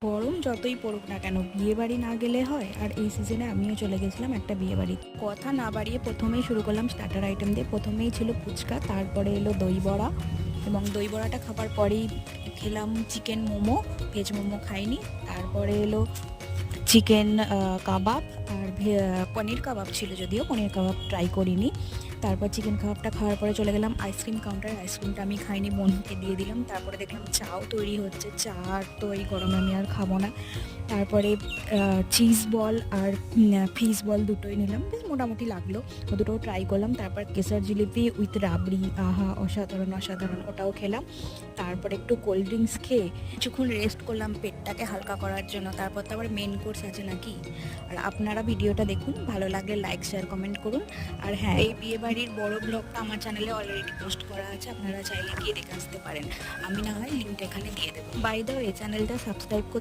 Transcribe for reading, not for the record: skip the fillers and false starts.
গরম যতই পড়ুক না কেন বিয়ে বাড়ি না গেলে হয়। আর এই সিজনে আমিও চলে গেছিলাম একটা বিয়ে বাড়ি। কথা না বাড়িয়ে প্রথমেই শুরু করলাম স্টার্টার আইটেম দিয়ে। প্রথমেই ছিল ফুচকা, তারপরে এলো দই বড়া, এবং দই বড়াটা খাবার পরেই খেলাম চিকেন মোমো। ভেজ মোমো খাইনি। তারপরে এলো চিকেন কাবাব, আর পনির কাবাব ছিল, যদিও পনির কাবাব ট্রাই করিনি। তারপর চিকেন কাবাবটা খাওয়ার পরে চলে গেলাম আইসক্রিম কাউন্টারে। আইসক্রিমটা আমি খাইনি, বোনকে দিয়ে দিলাম। তারপরে দেখলাম চাও তৈরি হচ্ছে। চা আর তো এই গরমে আমি আর খাবো না। তারপরে চিজ বল আর ফিশ বল দুটোই নিলাম, বেশ মোটামুটি লাগলো, ও দুটোও ট্রাই করলাম। তারপর কেসার জিলিপি উইথ রাবড়ি, আহা অসাধারণ অসাধারণ, ওটাও খেলাম। তারপর একটু কোল্ড ড্রিঙ্কস খেয়ে কিছুক্ষণ রেস্ট করলাম পেটটাকে হালকা করার জন্য। তারপর তো আবার মেন কোর্স আছে নাকি। আর আপনারা ভিডিওটা দেখুন, ভালো লাগলে লাইক শেয়ার কমেন্ট করুন। আর হ্যাঁ, এই বিয়ে বাড়ির বড় ব্লগটা আমার চ্যানেলে অলরেডি পোস্ট করা আছে, আপনারা চাইলে গিয়ে দেখে আসতে পারেন। আমি না হয় লিঙ্কটা এখানে দিয়ে দেবো। বাই দ্য ওয়ে, চ্যানেলটা সাবস্ক্রাইব